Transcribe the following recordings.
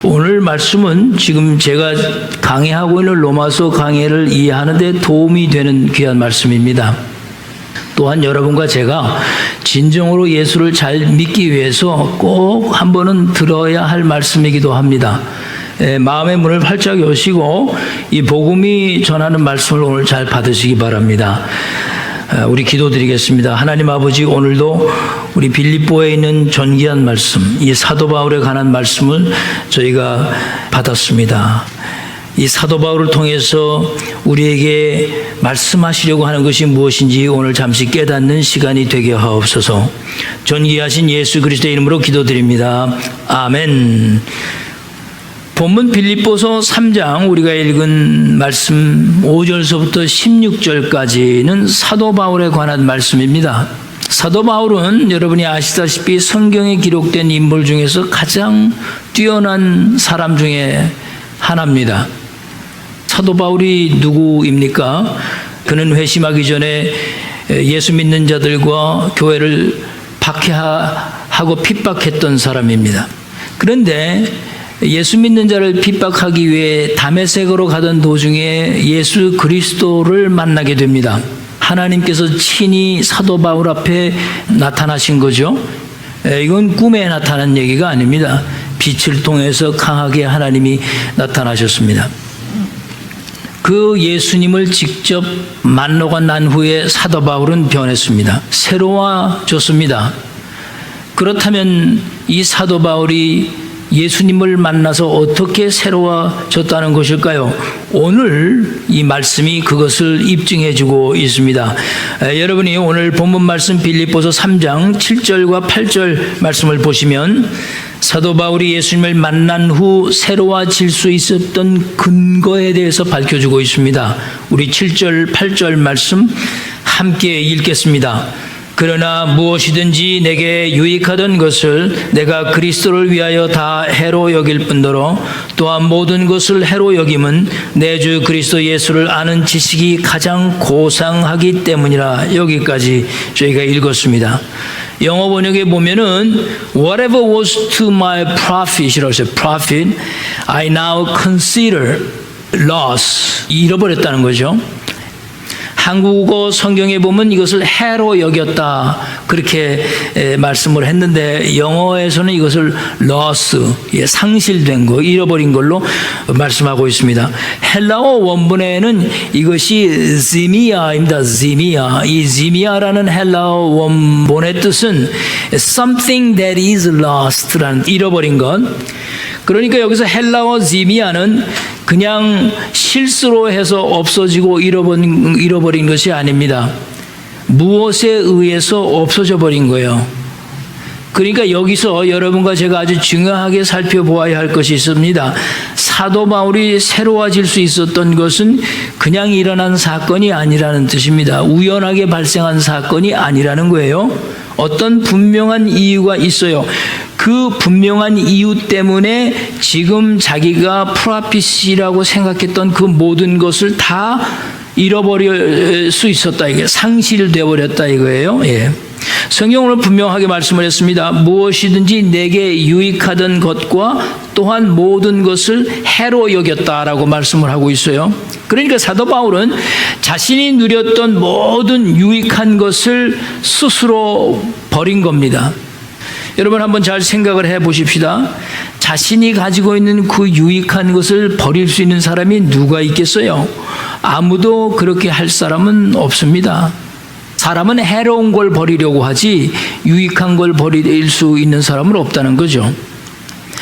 오늘 말씀은 지금 제가 강의하고 있는 로마서 강의를 이해하는 데 도움이 되는 귀한 말씀입니다. 또한 여러분과 제가 진정으로 예수를 잘 믿기 위해서 꼭 한 번은 들어야 할 말씀이기도 합니다. 마음의 문을 활짝 여시고 이 복음이 전하는 말씀을 오늘 잘 받으시기 바랍니다. 우리 기도드리겠습니다. 하나님 아버지, 오늘도 우리 빌립보에 있는 존귀한 말씀, 이 사도 바울에 관한 말씀을 저희가 받았습니다. 이 사도 바울을 통해서 우리에게 말씀하시려고 하는 것이 무엇인지 오늘 잠시 깨닫는 시간이 되게 하옵소서. 존귀하신 예수 그리스도의 이름으로 기도드립니다. 아멘. 본문 빌립보서 3장 우리가 읽은 말씀 5절서부터 16절까지는 사도 바울에 관한 말씀입니다. 사도 바울은 여러분이 아시다시피 성경에 기록된 인물 중에서 가장 뛰어난 사람 중에 하나입니다. 사도 바울이 누구입니까? 그는 회심하기 전에 예수 믿는 자들과 교회를 박해하고 핍박했던 사람입니다. 그런데 예수 믿는 자를 핍박하기 위해 다메섹으로 가던 도중에 예수 그리스도를 만나게 됩니다. 하나님께서 친히 사도 바울 앞에 나타나신 거죠. 이건 꿈에 나타난 얘기가 아닙니다. 빛을 통해서 강하게 하나님이 나타나셨습니다. 그 예수님을 직접 만나고 난 후에 사도 바울은 변했습니다. 새로워졌습니다. 그렇다면 이 사도 바울이 예수님을 만나서 어떻게 새로워졌다는 것일까요? 오늘 이 말씀이 그것을 입증해 주고 있습니다. 여러분이 오늘 본문 말씀 빌립보서 3장 7절과 8절 말씀을 보시면 사도 바울이 예수님을 만난 후 새로워질 수 있었던 근거에 대해서 밝혀주고 있습니다. 우리 7절, 8절 말씀 함께 읽겠습니다. 그러나 무엇이든지 내게 유익하던 것을 내가 그리스도를 위하여 다 해로 여길 뿐더러 또한 모든 것을 해로 여김은 내 주 그리스도 예수를 아는 지식이 가장 고상하기 때문이라. 여기까지 저희가 읽었습니다. 영어 번역에 보면은 whatever was to my profit이라고 했어요. profit, I now consider loss. 잃어버렸다는 거죠. 한국어 성경에 보면 이것을 해로 여겼다 그렇게 말씀을 했는데 영어에서는 이것을 loss, 상실된 거, 잃어버린 걸로 말씀하고 있습니다. 헬라어 원문에는 이것이 지미아입니다. 지미아. 이 지미아라는 헬라어 원본의 뜻은 something that is lost라는, 잃어버린 것. 그러니까 여기서 헬라어 지미아는 그냥 실수로 해서 없어지고 잃어버린 것이 아닙니다. 무엇에 의해서 없어져 버린 거예요. 그러니까 여기서 여러분과 제가 아주 중요하게 살펴보아야 할 것이 있습니다. 사도 바울이 새로워질 수 있었던 것은 그냥 일어난 사건이 아니라는 뜻입니다. 우연하게 발생한 사건이 아니라는 거예요. 어떤 분명한 이유가 있어요. 그 분명한 이유 때문에 지금 자기가 프라피시라고 생각했던 그 모든 것을 다 잃어버릴 수 있었다. 이게 상실되어 버렸다 이거예요. 예. 성경은 분명하게 말씀을 했습니다. 무엇이든지 내게 유익하던 것과 또한 모든 것을 해로 여겼다라고 말씀을 하고 있어요. 그러니까 사도 바울은 자신이 누렸던 모든 유익한 것을 스스로 버린 겁니다. 여러분 한번 잘 생각을 해 보십시다. 자신이 가지고 있는 그 유익한 것을 버릴 수 있는 사람이 누가 있겠어요? 아무도 그렇게 할 사람은 없습니다. 사람은 해로운 걸 버리려고 하지 유익한 걸 버릴 수 있는 사람은 없다는 거죠.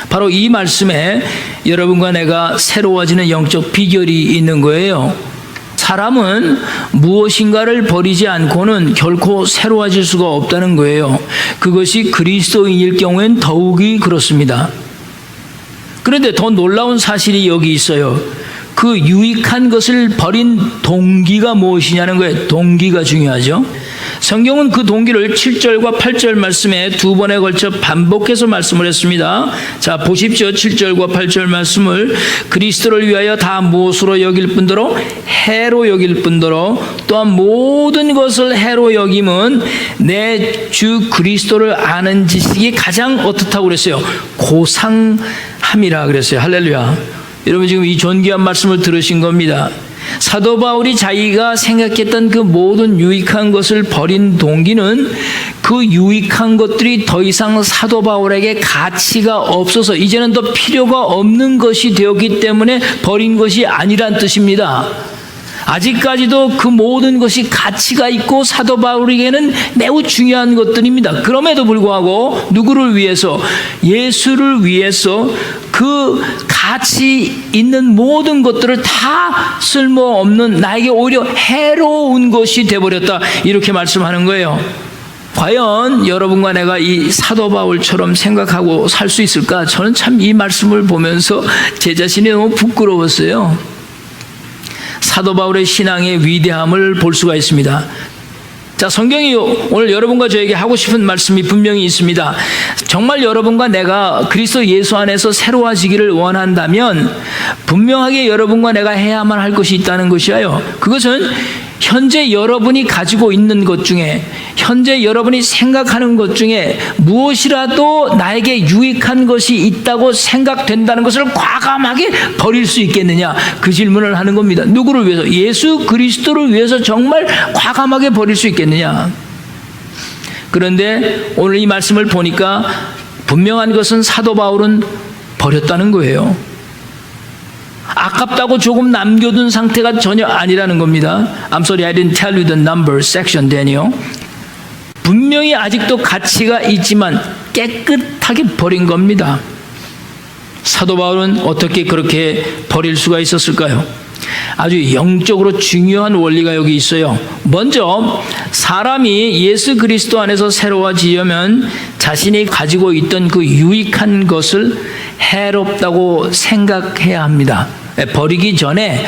바로 이 말씀에 여러분과 내가 새로워지는 영적 비결이 있는 거예요. 사람은 무엇인가를 버리지 않고는 결코 새로워질 수가 없다는 거예요. 그것이 그리스도인일 경우엔 더욱이 그렇습니다. 그런데 더 놀라운 사실이 여기 있어요. 그 유익한 것을 버린 동기가 무엇이냐는 거예요. 동기가 중요하죠. 성경은 그 동기를 7절과 8절 말씀에 두 번에 걸쳐 반복해서 말씀을 했습니다. 자, 보십시오. 7절과 8절 말씀을 그리스도를 위하여 다 무엇으로 여길 뿐더러 해로 여길 뿐더러 또한 모든 것을 해로 여김은 내 주 그리스도를 아는 지식이 가장 어떻다고 그랬어요? 고상함이라 그랬어요. 할렐루야. 여러분 지금 이 존귀한 말씀을 들으신 겁니다. 사도 바울이 자기가 생각했던 그 모든 유익한 것을 버린 동기는 그 유익한 것들이 더 이상 사도 바울에게 가치가 없어서 이제는 더 필요가 없는 것이 되었기 때문에 버린 것이 아니란 뜻입니다. 아직까지도 그 모든 것이 가치가 있고 사도 바울에게는 매우 중요한 것들입니다. 그럼에도 불구하고 누구를 위해서? 예수를 위해서 그 가치 있는 모든 것들을 다 쓸모없는 나에게 오히려 해로운 것이 되어버렸다, 이렇게 말씀하는 거예요. 과연 여러분과 내가 이 사도 바울처럼 생각하고 살 수 있을까? 저는 참 이 말씀을 보면서 제 자신이 너무 부끄러웠어요. 사도 바울의 신앙의 위대함을 볼 수가 있습니다. 자, 성경이 오늘 여러분과 저에게 하고 싶은 말씀이 분명히 있습니다. 정말 여러분과 내가 그리스도 예수 안에서 새로워지기를 원한다면 분명하게 여러분과 내가 해야만 할 것이 있다는 것이에요. 그것은 현재 여러분이 가지고 있는 것 중에, 현재 여러분이 생각하는 것 중에 무엇이라도 나에게 유익한 것이 있다고 생각된다는 것을 과감하게 버릴 수 있겠느냐, 그 질문을 하는 겁니다. 누구를 위해서? 예수 그리스도를 위해서 정말 과감하게 버릴 수 있겠느냐. 그런데 오늘 이 말씀을 보니까 분명한 것은 사도 바울은 버렸다는 거예요. 아깝다고 조금 남겨둔 상태가 전혀 아니라는 겁니다. I'm sorry, I didn't tell you the number section, Daniel. 분명히 아직도 가치가 있지만 깨끗하게 버린 겁니다. 사도 바울은 어떻게 그렇게 버릴 수가 있었을까요? 아주 영적으로 중요한 원리가 여기 있어요. 먼저 사람이 예수 그리스도 안에서 새로워지려면 자신이 가지고 있던 그 유익한 것을 해롭다고 생각해야 합니다. 버리기 전에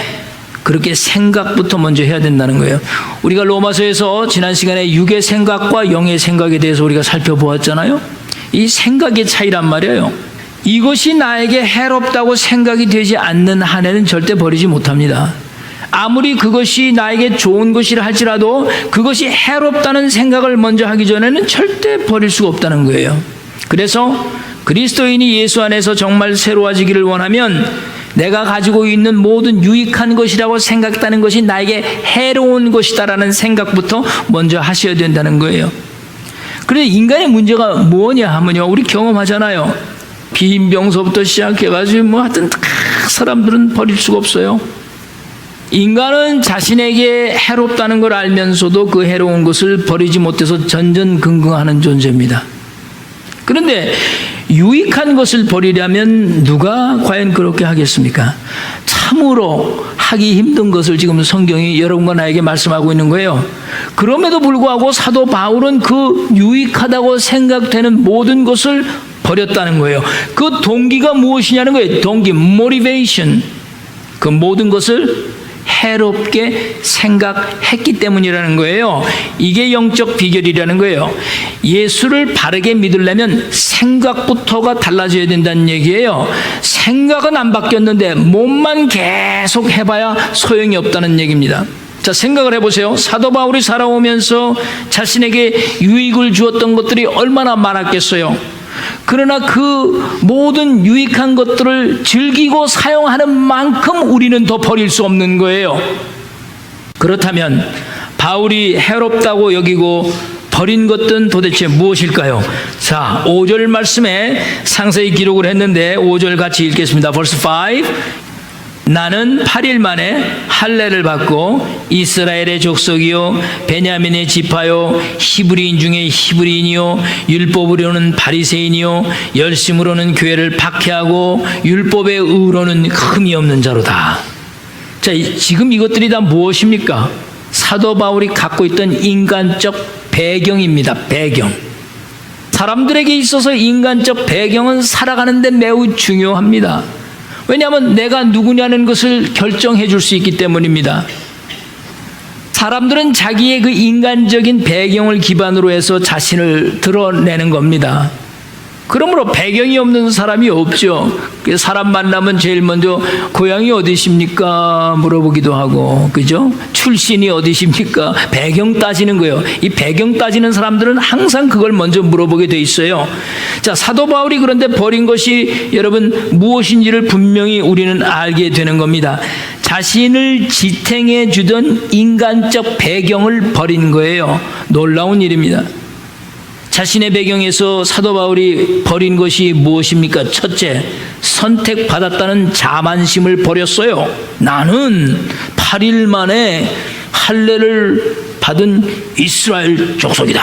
그렇게 생각부터 먼저 해야 된다는 거예요. 우리가 로마서에서 지난 시간에 육의 생각과 영의 생각에 대해서 우리가 살펴보았잖아요. 이 생각의 차이란 말이에요. 이것이 나에게 해롭다고 생각이 되지 않는 한에는 절대 버리지 못합니다. 아무리 그것이 나에게 좋은 것이라 할지라도 그것이 해롭다는 생각을 먼저 하기 전에는 절대 버릴 수가 없다는 거예요. 그래서 그리스도인이 예수 안에서 정말 새로워지기를 원하면 내가 가지고 있는 모든 유익한 것이라고 생각하는 것이 나에게 해로운 것이다라는 생각부터 먼저 하셔야 된다는 거예요. 그런데 인간의 문제가 뭐냐 하면요, 우리 경험하잖아요. 빈병서부터 시작해가지고 하여튼 사람들은 버릴 수가 없어요. 인간은 자신에게 해롭다는 걸 알면서도 그 해로운 것을 버리지 못해서 전전긍긍하는 존재입니다. 그런데 유익한 것을 버리려면 누가 과연 그렇게 하겠습니까? 참으로 하기 힘든 것을 지금 성경이 여러분과 나에게 말씀하고 있는 거예요. 그럼에도 불구하고 사도 바울은 그 유익하다고 생각되는 모든 것을 버렸다는 거예요. 그 동기가 무엇이냐는 거예요. 동기, motivation. 그 모든 것을 해롭게 생각했기 때문이라는 거예요. 이게 영적 비결이라는 거예요. 예수를 바르게 믿으려면 생각부터가 달라져야 된다는 얘기예요. 생각은 안 바뀌었는데 몸만 계속 해봐야 소용이 없다는 얘기입니다. 자, 생각을 해보세요. 사도 바울이 살아오면서 자신에게 유익을 주었던 것들이 얼마나 많았겠어요. 그러나 그 모든 유익한 것들을 즐기고 사용하는 만큼 우리는 더 버릴 수 없는 거예요. 그렇다면 바울이 해롭다고 여기고 버린 것들은 도대체 무엇일까요? 자, 5절 말씀에 상세히 기록을 했는데 5절 같이 읽겠습니다. Verse 5. 나는 8일 만에 할례를 받고 이스라엘의 족속이요 베냐민의 지파요 히브리인 중에 히브리인이요 율법으로는 바리새인이요 열심으로는 교회를 박해하고 율법의 의로는 흠이 없는 자로다. 자, 지금 이것들이 다 무엇입니까? 사도 바울이 갖고 있던 인간적 배경입니다. 배경. 사람들에게 있어서 인간적 배경은 살아가는 데 매우 중요합니다. 왜냐하면 내가 누구냐는 것을 결정해 줄 수 있기 때문입니다. 사람들은 자기의 그 인간적인 배경을 기반으로 해서 자신을 드러내는 겁니다. 그러므로 배경이 없는 사람이 없죠. 사람 만나면 제일 먼저 고향이 어디십니까? 물어보기도 하고, 그죠? 출신이 어디십니까? 배경 따지는 거예요. 이 배경 따지는 사람들은 항상 그걸 먼저 물어보게 돼 있어요. 자, 사도 바울이 그런데 버린 것이 여러분 무엇인지를 분명히 우리는 알게 되는 겁니다. 자신을 지탱해 주던 인간적 배경을 버린 거예요. 놀라운 일입니다. 자신의 배경에서 사도 바울이 버린 것이 무엇입니까? 첫째, 선택받았다는 자만심을 버렸어요. 나는 8일 만에 할례를 받은 이스라엘 족속이다.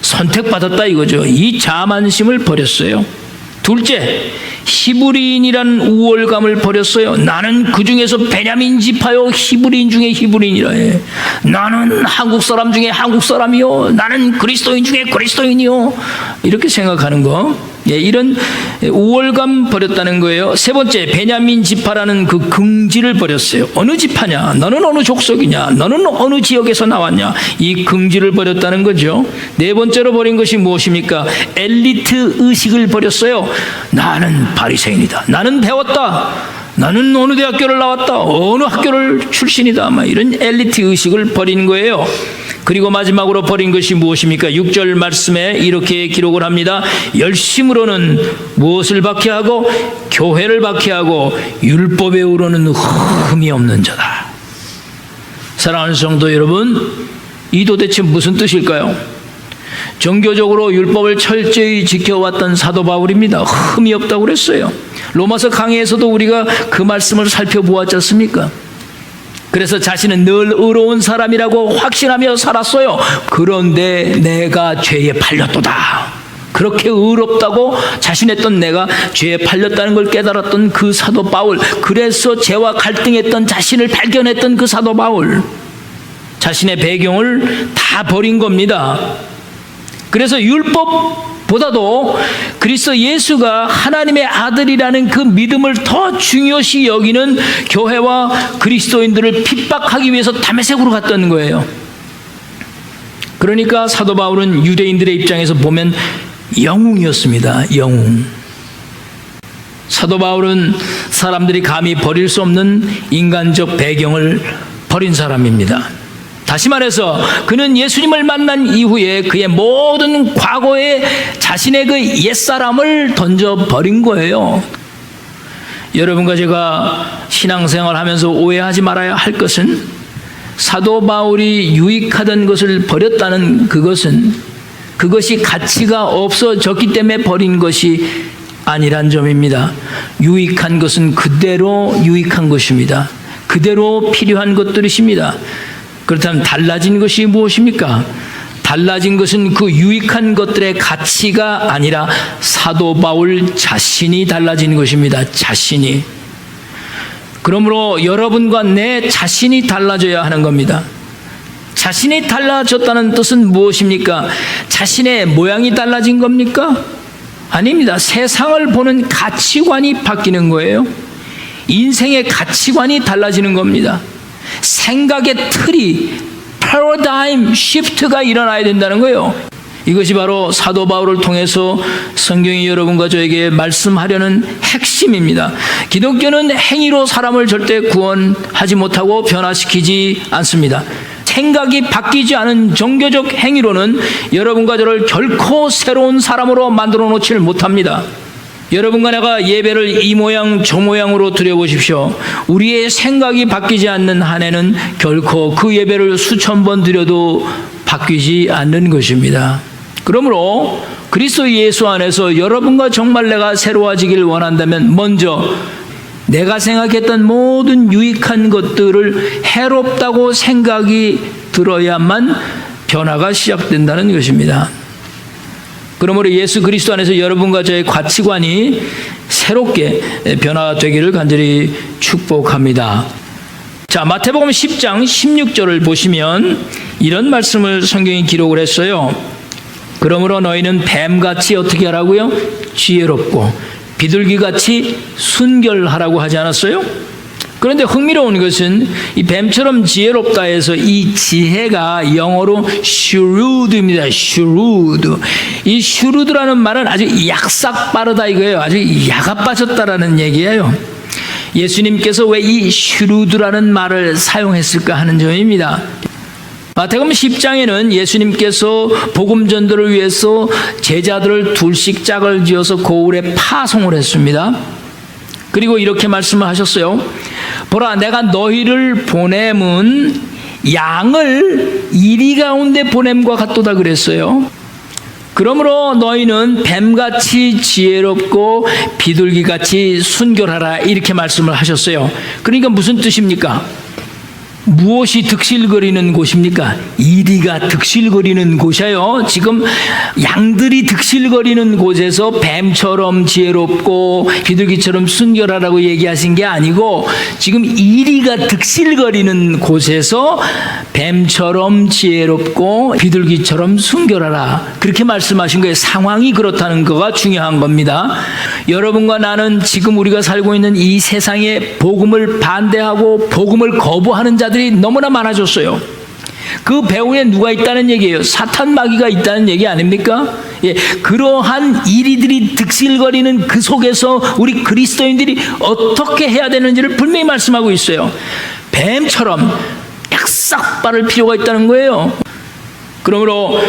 선택받았다 이거죠. 이 자만심을 버렸어요. 둘째, 히브리인이라는 우월감을 버렸어요. 나는 그 중에서 베냐민 지파요, 히브리인 중에 히브리인이라 해. 나는 한국 사람 중에 한국 사람이요, 나는 그리스도인 중에 그리스도인이요. 이렇게 생각하는 거. 예, 이런 우월감 버렸다는 거예요. 세 번째, 베냐민 지파라는 그 긍지를 버렸어요. 어느 지파냐? 너는 어느 족속이냐? 너는 어느 지역에서 나왔냐? 이 긍지를 버렸다는 거죠. 네 번째로 버린 것이 무엇입니까? 엘리트 의식을 버렸어요. 나는 바리새인이다. 나는 배웠다. 나는 어느 대학교를 나왔다. 어느 학교를 출신이다. 막 이런 엘리트 의식을 버린 거예요. 그리고 마지막으로 버린 것이 무엇입니까? 6절 말씀에 이렇게 기록을 합니다. 열심으로는 무엇을 박해하고 교회를 박해하고 율법에 우러는 흠이 없는 자다. 사랑하는 성도 여러분, 이 도대체 무슨 뜻일까요? 종교적으로 율법을 철저히 지켜왔던 사도 바울입니다. 흠이 없다고 그랬어요. 로마서 강해에서도 우리가 그 말씀을 살펴보았지 않습니까? 그래서 자신은 늘 의로운 사람이라고 확신하며 살았어요. 그런데 내가 죄에 팔렸도다. 그렇게 의롭다고 자신했던 내가 죄에 팔렸다는 걸 깨달았던 그 사도 바울, 그래서 죄와 갈등했던 자신을 발견했던 그 사도 바울, 자신의 배경을 다 버린 겁니다. 그래서 율법보다도 그리스도 예수가 하나님의 아들이라는 그 믿음을 더 중요시 여기는 교회와 그리스도인들을 핍박하기 위해서 다메섹으로 갔던 거예요. 그러니까 사도 바울은 유대인들의 입장에서 보면 영웅이었습니다. 영웅. 사도 바울은 사람들이 감히 버릴 수 없는 인간적 배경을 버린 사람입니다. 다시 말해서 그는 예수님을 만난 이후에 그의 모든 과거에 자신의 그 옛사람을 던져버린 거예요. 여러분과 제가 신앙생활 하면서 오해하지 말아야 할 것은 사도 바울이 유익하던 것을 버렸다는 그것이 가치가 없어졌기 때문에 버린 것이 아니란 점입니다. 유익한 것은 그대로 유익한 것입니다. 그대로 필요한 것들이십니다. 그렇다면 달라진 것이 무엇입니까? 달라진 것은 그 유익한 것들의 가치가 아니라 사도 바울 자신이 달라진 것입니다. 자신이. 그러므로 여러분과 내 자신이 달라져야 하는 겁니다. 자신이 달라졌다는 뜻은 무엇입니까? 자신의 모양이 달라진 겁니까? 아닙니다. 세상을 보는 가치관이 바뀌는 거예요. 인생의 가치관이 달라지는 겁니다. 생각의 틀이 패러다임 시프트가 일어나야 된다는 거예요. 이것이 바로 사도 바울을 통해서 성경이 여러분과 저에게 말씀하려는 핵심입니다. 기독교는 행위로 사람을 절대 구원하지 못하고 변화시키지 않습니다. 생각이 바뀌지 않은 종교적 행위로는 여러분과 저를 결코 새로운 사람으로 만들어 놓지를 못합니다. 여러분과 내가 예배를 이 모양 저 모양으로 드려보십시오. 우리의 생각이 바뀌지 않는 한 해는 결코 그 예배를 수천 번 드려도 바뀌지 않는 것입니다. 그러므로 그리스도 예수 안에서 여러분과 정말 내가 새로워지길 원한다면 먼저 내가 생각했던 모든 유익한 것들을 해롭다고 생각이 들어야만 변화가 시작된다는 것입니다. 그러므로 예수 그리스도 안에서 여러분과 저의 가치관이 새롭게 변화되기를 간절히 축복합니다. 자, 마태복음 10장 16절을 보시면 이런 말씀을 성경이 기록을 했어요. 그러므로 너희는 뱀같이 어떻게 하라고요? 지혜롭고 비둘기같이 순결하라고 하지 않았어요? 그런데 흥미로운 것은 이 뱀처럼 지혜롭다 해서 이 지혜가 영어로 shrewd입니다. shrewd. 이 shrewd라는 말은 아주 약삭 빠르다 이거예요. 아주 야가 빠졌다라는 얘기예요. 예수님께서 왜 이 shrewd라는 말을 사용했을까 하는 점입니다. 마태복음 10장에는 예수님께서 복음 전도를 위해서 제자들을 둘씩 짝을 지어서 고을에 파송을 했습니다. 그리고 이렇게 말씀을 하셨어요. 보라, 내가 너희를 보냄은 양을 이리 가운데 보냄과 같도다 그랬어요. 그러므로 너희는 뱀같이 지혜롭고 비둘기같이 순결하라 이렇게 말씀을 하셨어요. 그러니까 무슨 뜻입니까? 무엇이 득실거리는 곳입니까? 이리가 득실거리는 곳이에요. 지금 양들이 득실거리는 곳에서 뱀처럼 지혜롭고 비둘기처럼 순결하라고 얘기하신 게 아니고 지금 이리가 득실거리는 곳에서 뱀처럼 지혜롭고 비둘기처럼 순결하라 그렇게 말씀하신 거예요. 상황이 그렇다는 거가 중요한 겁니다. 여러분과 나는 지금 우리가 살고 있는 이 세상에 복음을 반대하고 복음을 거부하는 자들이 너무나 많아졌어요. 그 배후에 누가 있다는 얘기예요? 사탄 마귀가 있다는 얘기 아닙니까? 예, 그러한 이리들이 득실거리는 그 속에서 우리 그리스도인들이 어떻게 해야 되는지를 분명히 말씀하고 있어요. 뱀처럼 약삭 빠를 필요가 있다는 거예요. 그러므로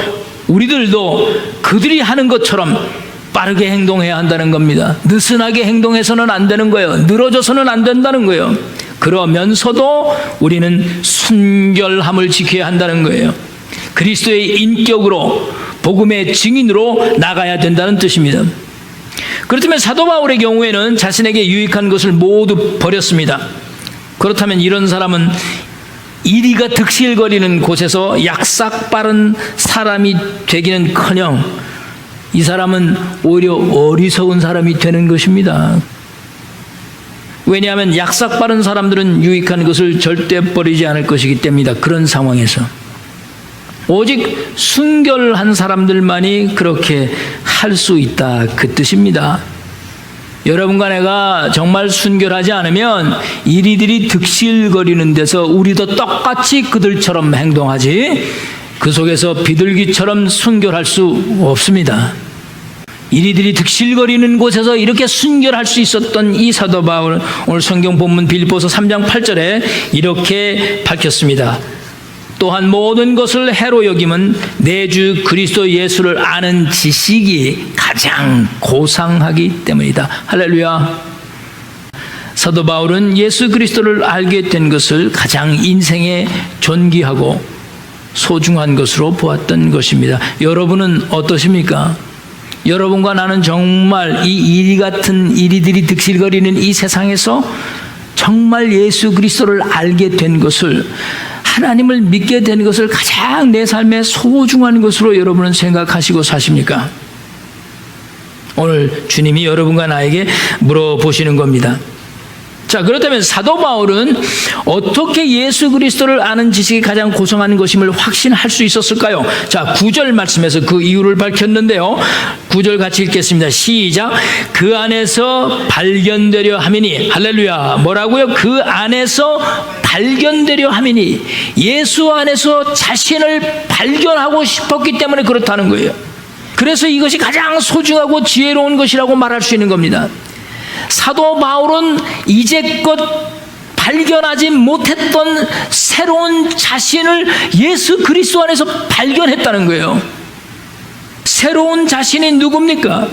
우리들도 그들이 하는 것처럼 빠르게 행동해야 한다는 겁니다. 느슨하게 행동해서는 안 되는 거예요. 늘어져서는 안 된다는 거예요. 그러면서도 우리는 순결함을 지켜야 한다는 거예요. 그리스도의 인격으로 복음의 증인으로 나가야 된다는 뜻입니다. 그렇다면 사도 바울의 경우에는 자신에게 유익한 것을 모두 버렸습니다. 그렇다면 이런 사람은 이리가 득실거리는 곳에서 약삭 빠른 사람이 되기는커녕 이 사람은 오히려 어리석은 사람이 되는 것입니다. 왜냐하면 약삭 빠른 사람들은 유익한 것을 절대 버리지 않을 것이기 때문이다. 그런 상황에서 오직 순결한 사람들만이 그렇게 할 수 있다 그 뜻입니다. 여러분과 내가 정말 순결하지 않으면 이리들이 득실거리는 데서 우리도 똑같이 그들처럼 행동하지 그 속에서 비둘기처럼 순결할 수 없습니다. 이리들이 득실거리는 곳에서 이렇게 순결할 수 있었던 이 사도 바울, 오늘 성경 본문 빌립보서 3장 8절에 이렇게 밝혔습니다. 또한 모든 것을 해로 여김은 내 주 그리스도 예수를 아는 지식이 가장 고상하기 때문이다. 할렐루야. 사도 바울은 예수 그리스도를 알게 된 것을 가장 인생에 존귀하고 소중한 것으로 보았던 것입니다. 여러분은 어떠십니까? 여러분과 나는 정말 이 이리 같은 이리들이 득실거리는 이 세상에서 정말 예수 그리스도를 알게 된 것을, 하나님을 믿게 된 것을 가장 내 삶에 소중한 것으로 여러분은 생각하시고 사십니까? 오늘 주님이 여러분과 나에게 물어보시는 겁니다. 자, 그렇다면 사도 바울은 어떻게 예수 그리스도를 아는 지식이 가장 고상한 것임을 확신할 수 있었을까요? 자, 9절 말씀에서 그 이유를 밝혔는데요. 9절 같이 읽겠습니다. 시작. 그 안에서 발견되려 함이니. 할렐루야. 뭐라고요? 그 안에서 발견되려 함이니. 예수 안에서 자신을 발견하고 싶었기 때문에 그렇다는 거예요. 그래서 이것이 가장 소중하고 지혜로운 것이라고 말할 수 있는 겁니다. 사도 바울은 이제껏 발견하지 못했던 새로운 자신을 예수 그리스도 안에서 발견했다는 거예요. 새로운 자신이 누굽니까?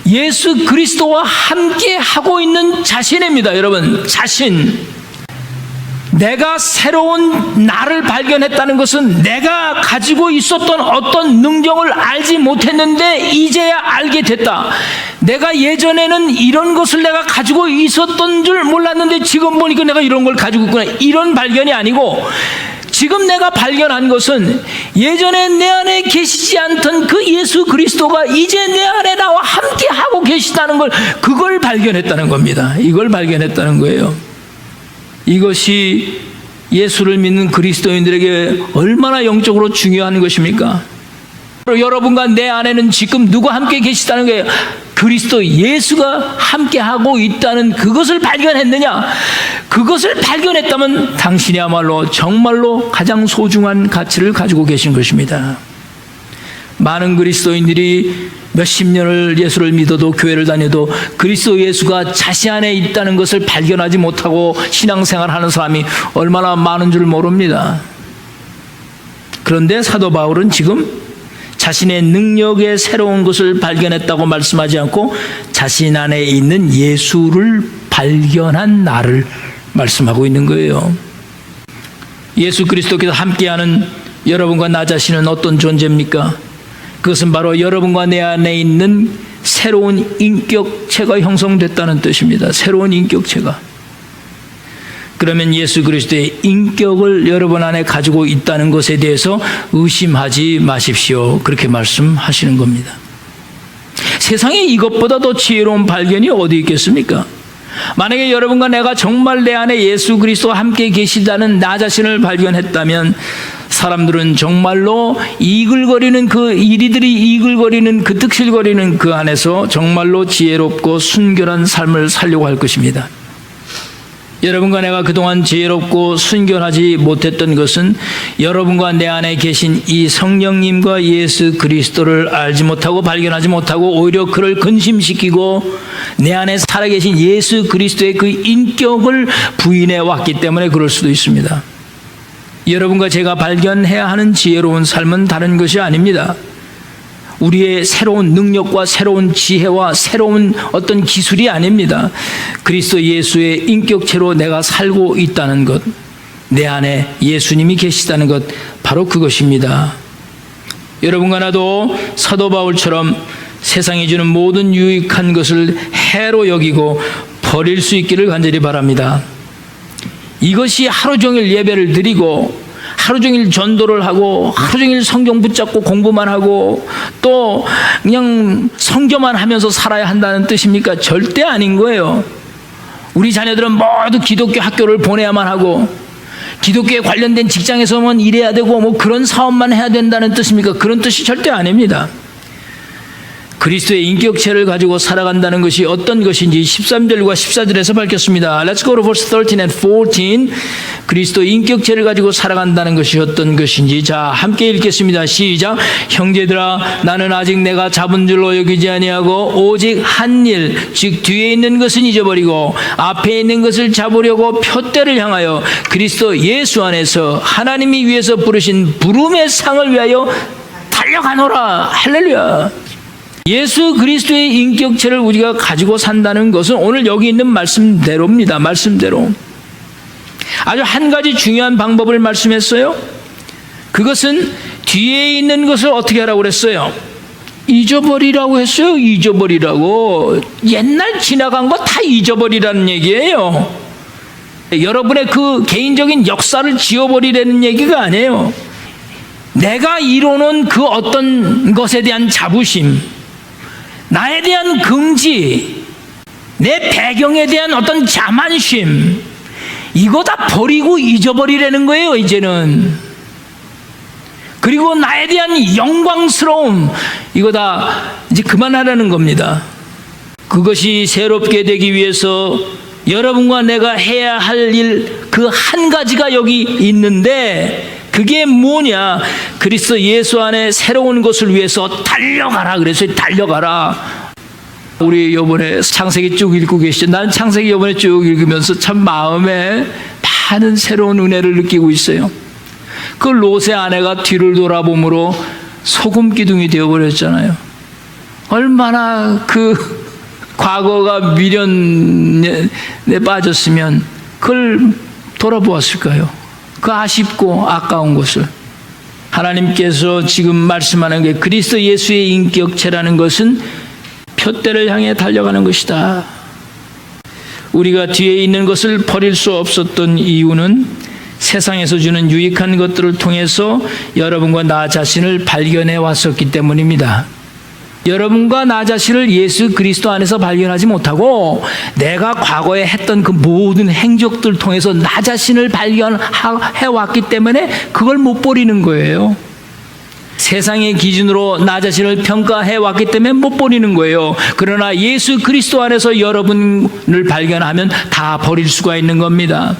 예수 그리스도와 함께 하고 있는 자신입니다. 여러분, 자신. 내가 새로운 나를 발견했다는 것은 내가 가지고 있었던 어떤 능력을 알지 못했는데 이제야 알게 됐다. 내가 예전에는 이런 것을 내가 가지고 있었던 줄 몰랐는데 지금 보니까 내가 이런 걸 가지고 있구나. 이런 발견이 아니고 지금 내가 발견한 것은 예전에 내 안에 계시지 않던 그 예수 그리스도가 이제 내 안에 나와 함께 하고 계시다는 걸, 그걸 발견했다는 겁니다. 이걸 발견했다는 거예요. 이것이 예수를 믿는 그리스도인들에게 얼마나 영적으로 중요한 것입니까? 여러분과 내 안에는 지금 누가 함께 계시다는 거예요? 그리스도 예수가 함께하고 있다는 그것을 발견했느냐? 그것을 발견했다면 당신이야말로 정말로 가장 소중한 가치를 가지고 계신 것입니다. 많은 그리스도인들이 몇십 년을 예수를 믿어도 교회를 다녀도 그리스도 예수가 자신 안에 있다는 것을 발견하지 못하고 신앙생활하는 사람이 얼마나 많은 줄 모릅니다. 그런데 사도 바울은 지금 자신의 능력의 새로운 것을 발견했다고 말씀하지 않고 자신 안에 있는 예수를 발견한 나를 말씀하고 있는 거예요. 예수 그리스도께서 함께하는 여러분과 나 자신은 어떤 존재입니까? 그것은 바로 여러분과 내 안에 있는 새로운 인격체가 형성됐다는 뜻입니다. 새로운 인격체가. 그러면 예수 그리스도의 인격을 여러분 안에 가지고 있다는 것에 대해서 의심하지 마십시오. 그렇게 말씀하시는 겁니다. 세상에 이것보다 더 지혜로운 발견이 어디 있겠습니까? 만약에 여러분과 내가 정말 내 안에 예수 그리스도와 함께 계시다는 나 자신을 발견했다면 사람들은 정말로 이글거리는 이리들이 이글거리는 득실거리는 그 안에서 정말로 지혜롭고 순결한 삶을 살려고 할 것입니다. 여러분과 내가 그동안 지혜롭고 순결하지 못했던 것은 여러분과 내 안에 계신 이 성령님과 예수 그리스도를 알지 못하고 발견하지 못하고 오히려 그를 근심시키고 내 안에 살아계신 예수 그리스도의 그 인격을 부인해 왔기 때문에 그럴 수도 있습니다. 여러분과 제가 발견해야 하는 지혜로운 삶은 다른 것이 아닙니다. 우리의 새로운 능력과 새로운 지혜와 새로운 어떤 기술이 아닙니다. 그리스도 예수의 인격체로 내가 살고 있다는 것, 내 안에 예수님이 계시다는 것, 바로 그것입니다. 여러분과 나도 사도 바울처럼 세상이 주는 모든 유익한 것을 해로 여기고 버릴 수 있기를 간절히 바랍니다. 이것이 하루 종일 예배를 드리고 하루 종일 전도를 하고 하루 종일 성경 붙잡고 공부만 하고 또 그냥 성교만 하면서 살아야 한다는 뜻입니까? 절대 아닌 거예요. 우리 자녀들은 모두 기독교 학교를 보내야만 하고 기독교에 관련된 직장에서만 일해야 되고 뭐 그런 사업만 해야 된다는 뜻입니까? 그런 뜻이 절대 아닙니다. 그리스도의 인격체를 가지고 살아간다는 것이 어떤 것인지 13절과 14절에서 밝혔습니다. Let's go to verse 13 and 14. 그리스도의 인격체를 가지고 살아간다는 것이 어떤 것인지 자 함께 읽겠습니다. 시작. 형제들아 나는 아직 내가 잡은 줄로 여기지 아니하고 오직 한 일 즉 뒤에 있는 것은 잊어버리고 앞에 있는 것을 잡으려고 표대를 향하여 그리스도 예수 안에서 하나님이 위해서 부르신 부름의 상을 위하여 달려가노라. 할렐루야. 예수 그리스도의 인격체를 우리가 가지고 산다는 것은 오늘 여기 있는 말씀대로입니다. 말씀대로. 아주 한 가지 중요한 방법을 말씀했어요. 그것은 뒤에 있는 것을 어떻게 하라고 그랬어요? 잊어버리라고 했어요. 잊어버리라고. 옛날 지나간 거 다 잊어버리라는 얘기예요. 여러분의 그 개인적인 역사를 지워버리라는 얘기가 아니에요. 내가 이뤄놓은 그 어떤 것에 대한 자부심, 나에 대한 긍지, 내 배경에 대한 어떤 자만심, 이거 다 버리고 잊어버리라는 거예요, 이제는. 그리고 나에 대한 영광스러움, 이거 다 이제 그만하라는 겁니다. 그것이 새롭게 되기 위해서 여러분과 내가 해야 할 일 그 한 가지가 여기 있는데 그게 뭐냐? 그리스도 예수 안에 새로운 것을 위해서 달려가라. 그래서 달려가라. 우리 이번에 창세기 쭉 읽고 계시죠? 나는 창세기 이번에 쭉 읽으면서 참 마음에 많은 새로운 은혜를 느끼고 있어요. 그 롯의 아내가 뒤를 돌아보므로 소금 기둥이 되어버렸잖아요. 얼마나 그 과거가 미련에 빠졌으면 그걸 돌아보았을까요? 그 아쉽고 아까운 것을. 하나님께서 지금 말씀하는 게 그리스도 예수의 인격체라는 것은 표대를 향해 달려가는 것이다. 우리가 뒤에 있는 것을 버릴 수 없었던 이유는 세상에서 주는 유익한 것들을 통해서 여러분과 나 자신을 발견해 왔었기 때문입니다. 여러분과 나 자신을 예수 그리스도 안에서 발견하지 못하고 내가 과거에 했던 그 모든 행적들을 통해서 나 자신을 발견해 왔기 때문에 그걸 못 버리는 거예요. 세상의 기준으로 나 자신을 평가해 왔기 때문에 못 버리는 거예요. 그러나 예수 그리스도 안에서 여러분을 발견하면 다 버릴 수가 있는 겁니다.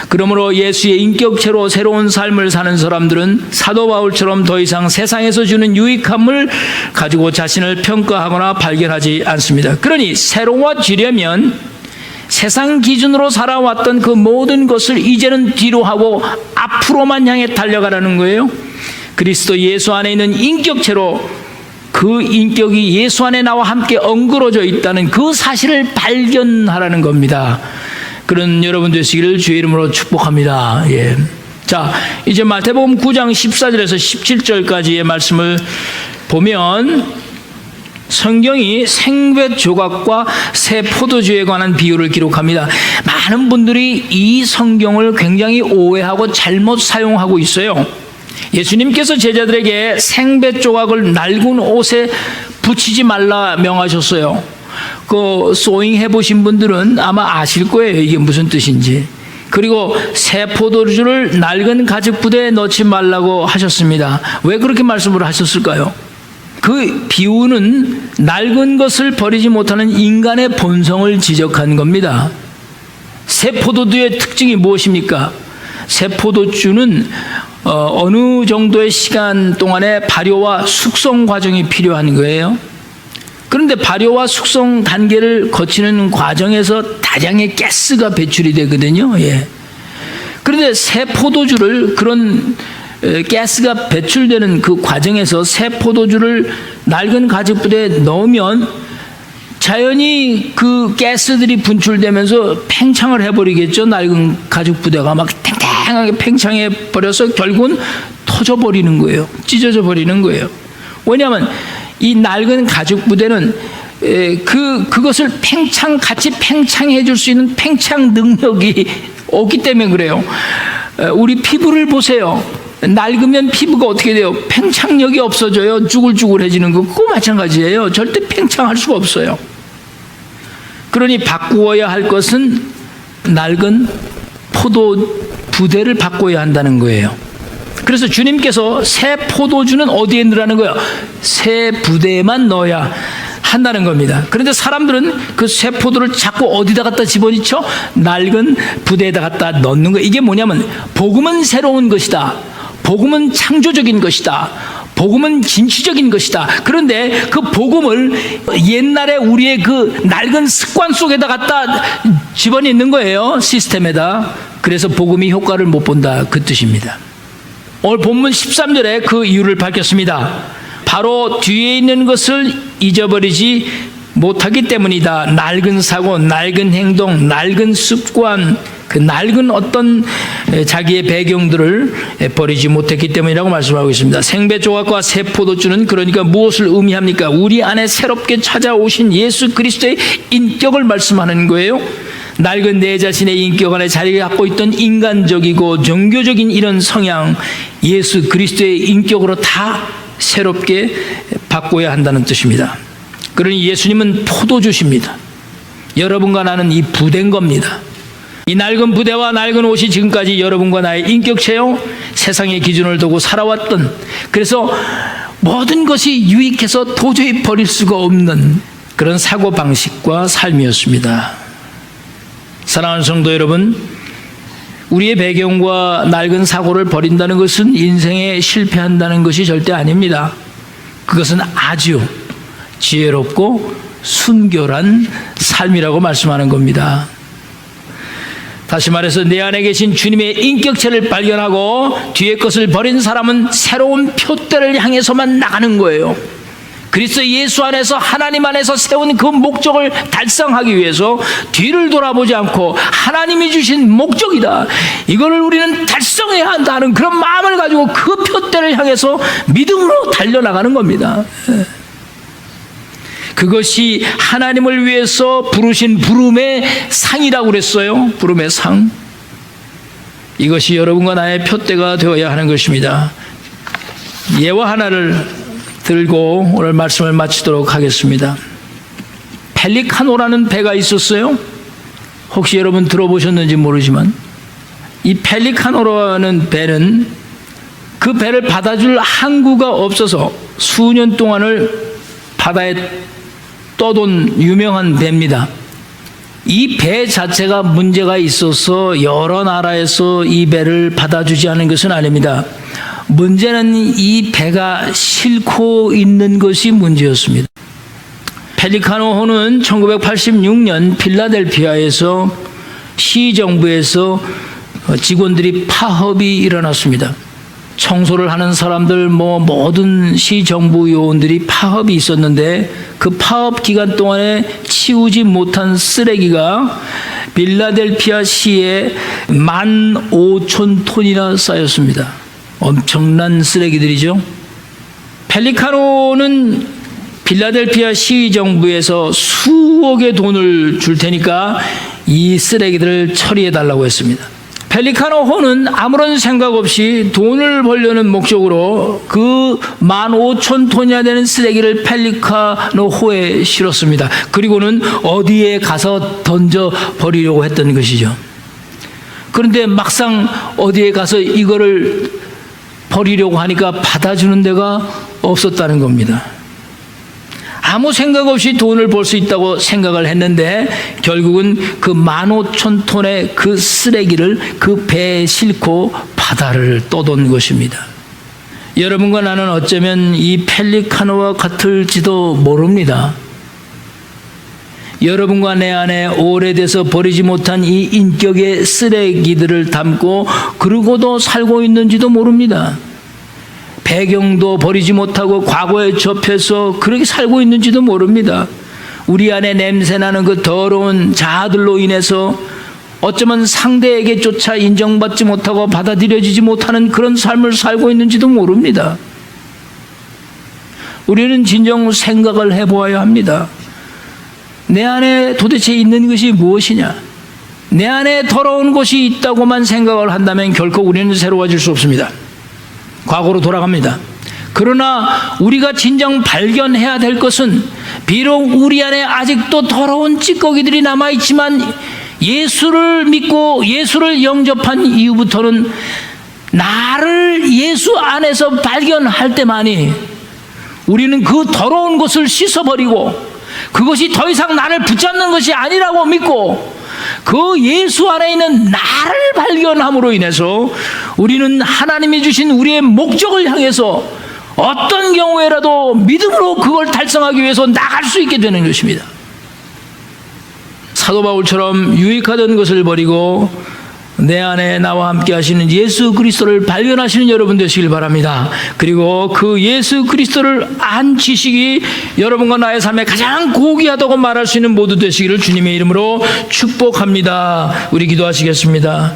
그러므로 예수의 인격체로 새로운 삶을 사는 사람들은 사도 바울처럼 더 이상 세상에서 주는 유익함을 가지고 자신을 평가하거나 발견하지 않습니다. 그러니 새로워지려면 세상 기준으로 살아왔던 그 모든 것을 이제는 뒤로 하고 앞으로만 향해 달려가라는 거예요. 그리스도 예수 안에 있는 인격체로 그 인격이 예수 안에 나와 함께 엉그러져 있다는 그 사실을 발견하라는 겁니다. 그런 여러분 되시기를 주의 이름으로 축복합니다. 예. 자, 이제 마태복음 9장 14절에서 17절까지의 말씀을 보면 성경이 생배 조각과 새 포도주에 관한 비유를 기록합니다. 많은 분들이 이 성경을 굉장히 오해하고 잘못 사용하고 있어요. 예수님께서 제자들에게 생배 조각을 낡은 옷에 붙이지 말라 명하셨어요. 그 소잉 해보신 분들은 아마 아실 거예요. 이게 무슨 뜻인지. 그리고 새 포도주를 낡은 가죽 부대에 넣지 말라고 하셨습니다. 왜 그렇게 말씀을 하셨을까요? 그 비유는 낡은 것을 버리지 못하는 인간의 본성을 지적한 겁니다. 새 포도주의 특징이 무엇입니까? 새 포도주는 어느 정도의 시간 동안에 발효와 숙성 과정이 필요한 거예요. 그런데 발효와 숙성 단계를 거치는 과정에서 다량의 가스가 배출이 되거든요. 예. 그런데 새 포도주를 그런 가스가 배출되는 그 과정에서 새 포도주를 낡은 가죽 부대에 넣으면 자연히 그 가스들이 분출되면서 팽창을 해버리겠죠. 낡은 가죽 부대가 막 탱탱하게 팽창해 버려서 결국은 터져버리는 거예요. 찢어져 버리는 거예요. 왜냐하면 이 낡은 가죽 부대는 그것을 같이 팽창해 줄 수 있는 팽창 능력이 없기 때문에 그래요. 우리 피부를 보세요. 낡으면 피부가 어떻게 돼요? 팽창력이 없어져요. 쭈글쭈글해지는 거. 그거 마찬가지예요. 절대 팽창할 수가 없어요. 그러니 바꾸어야 할 것은 낡은 포도 부대를 바꿔야 한다는 거예요. 그래서 주님께서 새 포도주는 어디에 넣으라는 거예요? 새 부대에만 넣어야 한다는 겁니다. 그런데 사람들은 그 새 포도를 자꾸 어디다 갖다 집어넣죠? 낡은 부대에다 갖다 넣는 거예요. 이게 뭐냐면 복음은 새로운 것이다. 복음은 창조적인 것이다. 복음은 진취적인 것이다. 그런데 그 복음을 옛날에 우리의 그 낡은 습관 속에다 갖다 집어넣는 거예요. 시스템에다. 그래서 복음이 효과를 못 본다. 그 뜻입니다. 오늘 본문 13절에 그 이유를 밝혔습니다. 바로 뒤에 있는 것을 잊어버리지 못하기 때문이다. 낡은 사고, 낡은 행동, 낡은 습관, 그 낡은 어떤 자기의 배경들을 버리지 못했기 때문이라고 말씀하고 있습니다. 생배 조각과 새 포도주는 그러니까 무엇을 의미합니까? 우리 안에 새롭게 찾아오신 예수 그리스도의 인격을 말씀하는 거예요. 낡은 내 자신의 인격 안에 자리 갖고 있던 인간적이고 종교적인 이런 성향, 예수 그리스도의 인격으로 다 새롭게 바꿔야 한다는 뜻입니다. 그러니 예수님은 포도주십니다. 여러분과 나는 이 부대인 겁니다. 이 낡은 부대와 낡은 옷이 지금까지 여러분과 나의 인격체요, 세상의 기준을 두고 살아왔던, 그래서 모든 것이 유익해서 도저히 버릴 수가 없는 그런 사고방식과 삶이었습니다. 사랑하는 성도 여러분, 우리의 배경과 낡은 사고를 버린다는 것은 인생에 실패한다는 것이 절대 아닙니다. 그것은 아주 지혜롭고 순결한 삶이라고 말씀하는 겁니다. 다시 말해서 내 안에 계신 주님의 인격체를 발견하고 뒤의 것을 버린 사람은 새로운 표대를 향해서만 나가는 거예요. 그리스도 예수 안에서 하나님 안에서 세운 그 목적을 달성하기 위해서 뒤를 돌아보지 않고 하나님이 주신 목적이다, 이거를 우리는 달성해야 한다는 그런 마음을 가지고 그 표대를 향해서 믿음으로 달려나가는 겁니다. 그것이 하나님을 위해서 부르신 부름의 상이라고 그랬어요. 부름의 상. 이것이 여러분과 나의 표대가 되어야 하는 것입니다. 예화 하나를 들고 오늘 말씀을 마치도록 하겠습니다. 펠리카노라는 배가 있었어요. 혹시 여러분 들어보셨는지 모르지만 이 펠리카노라는 배는 그 배를 받아줄 항구가 없어서 수년 동안을 바다에 떠돈 유명한 배입니다. 이 배 자체가 문제가 있어서 여러 나라에서 이 배를 받아주지 않은 것은 아닙니다. 문제는 이 배가 싣고 있는 것이 문제였습니다. 펠리카노호는 1986년 필라델피아에서 시정부에서 직원들이 파업이 일어났습니다. 청소를 하는 사람들, 모든 시정부 요원들이 파업이 있었는데 그 파업 기간 동안에 치우지 못한 쓰레기가 필라델피아 시에 15,000톤이나 쌓였습니다. 엄청난 쓰레기들이죠. 펠리카노는 필라델피아 시정부에서 수억의 돈을 줄 테니까 이 쓰레기들을 처리해 달라고 했습니다. 펠리카노호는 아무런 생각 없이 돈을 벌려는 목적으로 그 15,000톤이나 되는 쓰레기를 펠리카노호에 실었습니다. 그리고는 어디에 가서 던져 버리려고 했던 것이죠. 그런데 막상 어디에 가서 이거를 버리려고 하니까 받아주는 데가 없었다는 겁니다. 아무 생각 없이 돈을 벌 수 있다고 생각을 했는데 결국은 그 15,000톤의 그 쓰레기를 그 배에 싣고 바다를 떠돈 것입니다. 여러분과 나는 어쩌면 이 펠리카노와 같을지도 모릅니다. 여러분과 내 안에 오래돼서 버리지 못한 이 인격의 쓰레기들을 담고 그러고도 살고 있는지도 모릅니다. 배경도 버리지 못하고 과거에 접해서 그렇게 살고 있는지도 모릅니다. 우리 안에 냄새나는 그 더러운 자아들로 인해서 어쩌면 상대에게조차 인정받지 못하고 받아들여지지 못하는 그런 삶을 살고 있는지도 모릅니다. 우리는 진정 생각을 해보아야 합니다. 내 안에 도대체 있는 것이 무엇이냐? 내 안에 더러운 것이 있다고만 생각을 한다면 결코 우리는 새로워질 수 없습니다. 과거로 돌아갑니다. 그러나 우리가 진정 발견해야 될 것은 비록 우리 안에 아직도 더러운 찌꺼기들이 남아있지만 예수를 믿고 예수를 영접한 이후부터는 나를 예수 안에서 발견할 때만이 우리는 그 더러운 것을 씻어버리고 그것이 더 이상 나를 붙잡는 것이 아니라고 믿고 그 예수 안에 있는 나를 발견함으로 인해서 우리는 하나님이 주신 우리의 목적을 향해서 어떤 경우에라도 믿음으로 그걸 달성하기 위해서 나갈 수 있게 되는 것입니다. 사도 바울처럼 유익하던 것을 버리고 내 안에 나와 함께 하시는 예수 그리스도를 발견하시는 여러분 되시길 바랍니다. 그리고 그 예수 그리스도를 안 지식이 여러분과 나의 삶에 가장 고귀하다고 말할 수 있는 모두 되시기를 주님의 이름으로 축복합니다. 우리 기도하시겠습니다.